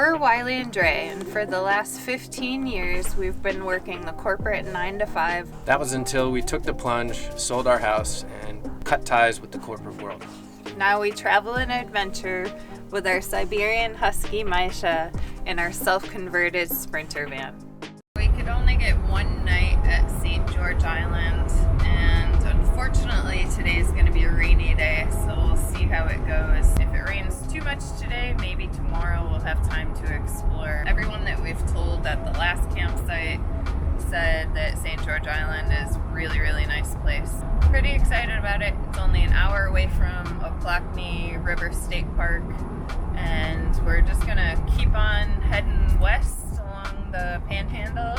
We're Wiley and Dre, and for the last 15 years, we've been working the corporate 9 to 5. That was until we took the plunge, sold our house, and cut ties with the corporate world. Now we travel and adventure with our Siberian Husky Maisha and our self-converted Sprinter van. We could only get one night at St. George Island, and unfortunately today's going to be a rainy day, so we'll see how it goes. If it rains too much today, maybe tomorrow we'll have time to explore. Everyone that we've told at the last campsite said that St. George Island is really, really nice place. Pretty excited about it. It's only an hour away from Ocklackney River State Park, and we're just gonna keep on heading west along the panhandle.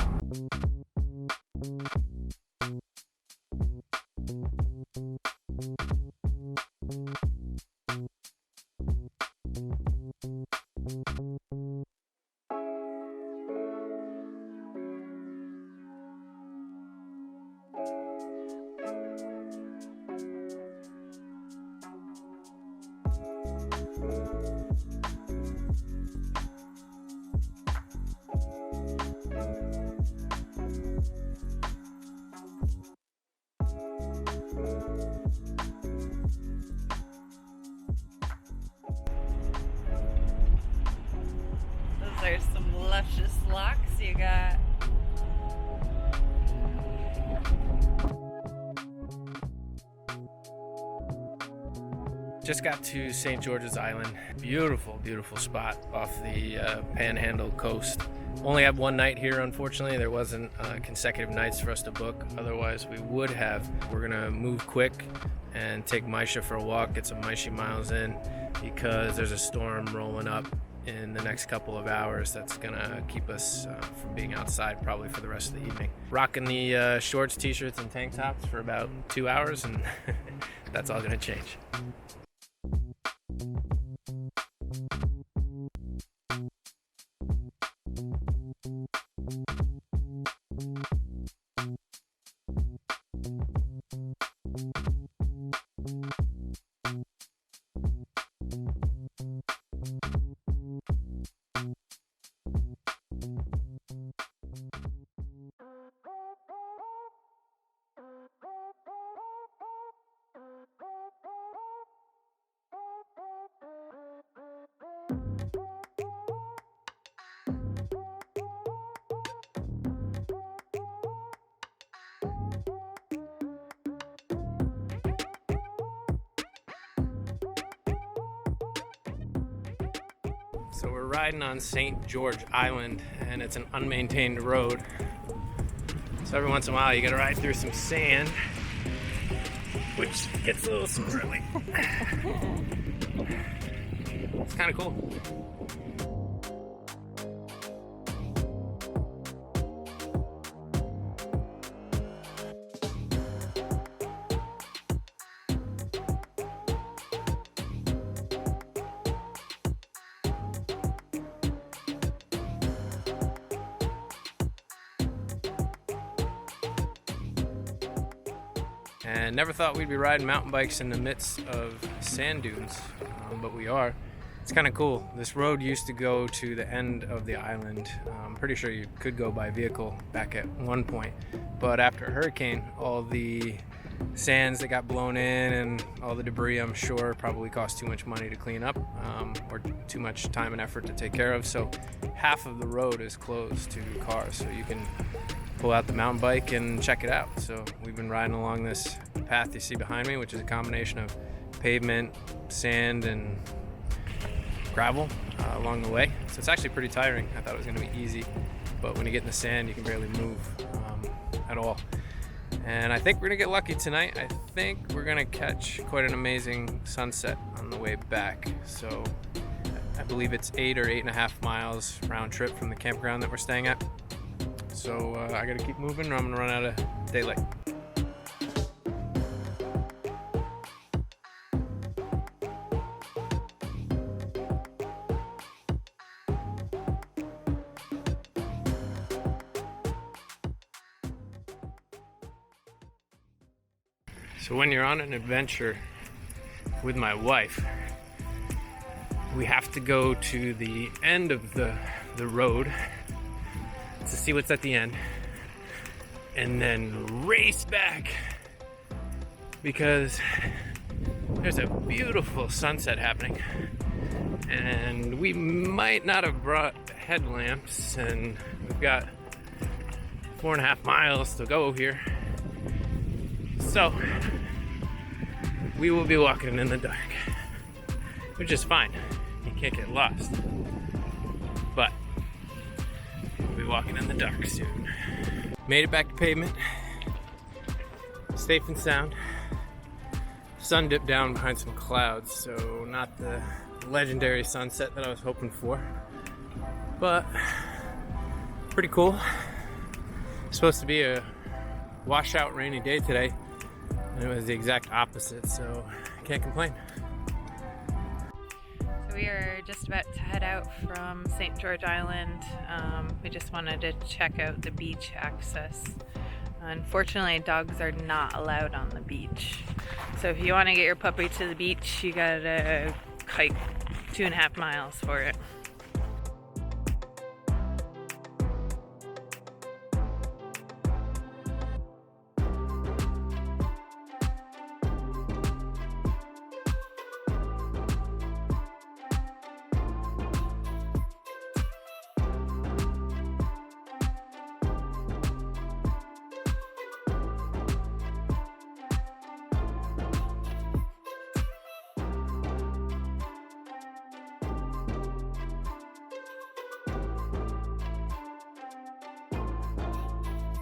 There's some luscious locks you got. Just got to St. George's Island. Beautiful, beautiful spot off the panhandle coast. Only had one night here, unfortunately. There wasn't consecutive nights for us to book. Otherwise, we would have. We're gonna move quick and take Maisha for a walk, get some Maisha miles in, because there's a storm rolling up in the next couple of hours that's gonna keep us from being outside probably for the rest of the evening. Rocking the shorts, t-shirts, and tank tops for about 2 hours, and that's all gonna change. So we're riding on St. George Island, and it's an unmaintained road. So every once in a while you gotta ride through some sand, which gets a little squirrely. It's kind of cool. And never thought we'd be riding mountain bikes in the midst of sand dunes, but we are. It's kind of cool. This road used to go to the end of the island. I'm pretty sure you could go by vehicle back at one point, but after a hurricane, all the sands that got blown in and all the debris, I'm sure, probably cost too much money to clean up, or too much time and effort to take care of. So half of the road is closed to cars, so you can pull out the mountain bike and check it out. So we've been riding along this path you see behind me, which is a combination of pavement, sand, and gravel along the way. So it's actually pretty tiring. I thought it was going to be easy, but when you get in the sand, you can barely move at all. And I think we're going to get lucky tonight. I think we're going to catch quite an amazing sunset on the way back. So I believe it's 8 or 8.5 miles round trip from the campground that we're staying at. So I gotta keep moving or I'm gonna run out of daylight. So when you're on an adventure with my wife, we have to go to the end of the road to see what's at the end, and then race back because there's a beautiful sunset happening, and we might not have brought headlamps, and we've got 4.5 miles to go here, so we will be walking in the dark, which is fine. You can't get lost, but we'll be walking in the dark soon. Made it back to pavement, safe and sound. Sun dipped down behind some clouds, so not the legendary sunset that I was hoping for, but pretty cool. It's supposed to be a washout rainy day today, and it was the exact opposite, so I can't complain. So we are just about to head out from St. George Island. We just wanted to check out the beach access. Unfortunately, dogs are not allowed on the beach. So if you want to get your puppy to the beach, you gotta hike 2.5 miles for it.